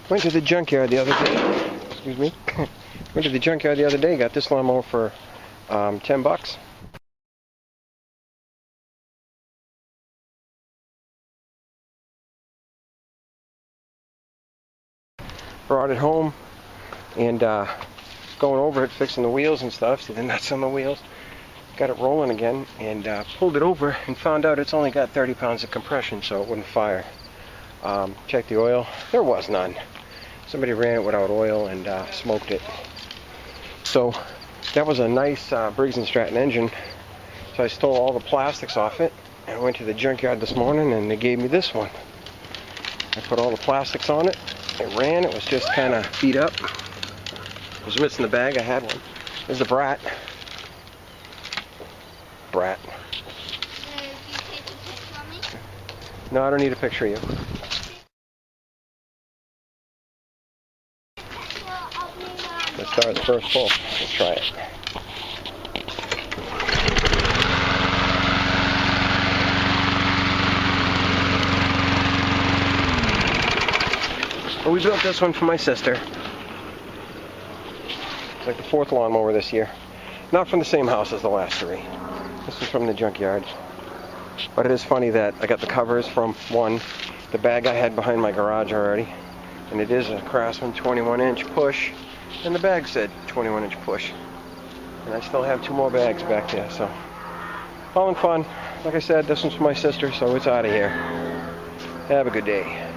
Went to the junkyard the other day. Excuse me. Went to the junkyard the other day. Got this lawnmower for $10. Brought it home and going over it, fixing the wheels and stuff. See the nuts on the wheels. Got it rolling again and pulled it over and found out it's only got 30 pounds of compression, so it wouldn't fire. Checked the oil. There was none. Somebody ran it without oil and smoked it. So that was a nice Briggs & Stratton engine. So I stole all the plastics off it and went to the junkyard this morning and they gave me this one. I put all the plastics on it. It ran. It was just kind of beat up. It was missing the bag. I had one. There's the brat. Brat. Do you take a picture of me? No, I don't need a picture of you. Let's start the first pull. Let's try it. Well, we built this one for my sister. It's like the 4th lawnmower this year. Not from the same house as the last 3. This is from the junkyard. But it is funny that I got the covers from one, the bag I had behind my garage already. And it is a Craftsman 21-inch push. And the bag said 21-inch push. And I still have 2 more bags back there, so. All in fun. Like I said, this one's for my sister, so it's out of here. Have a good day.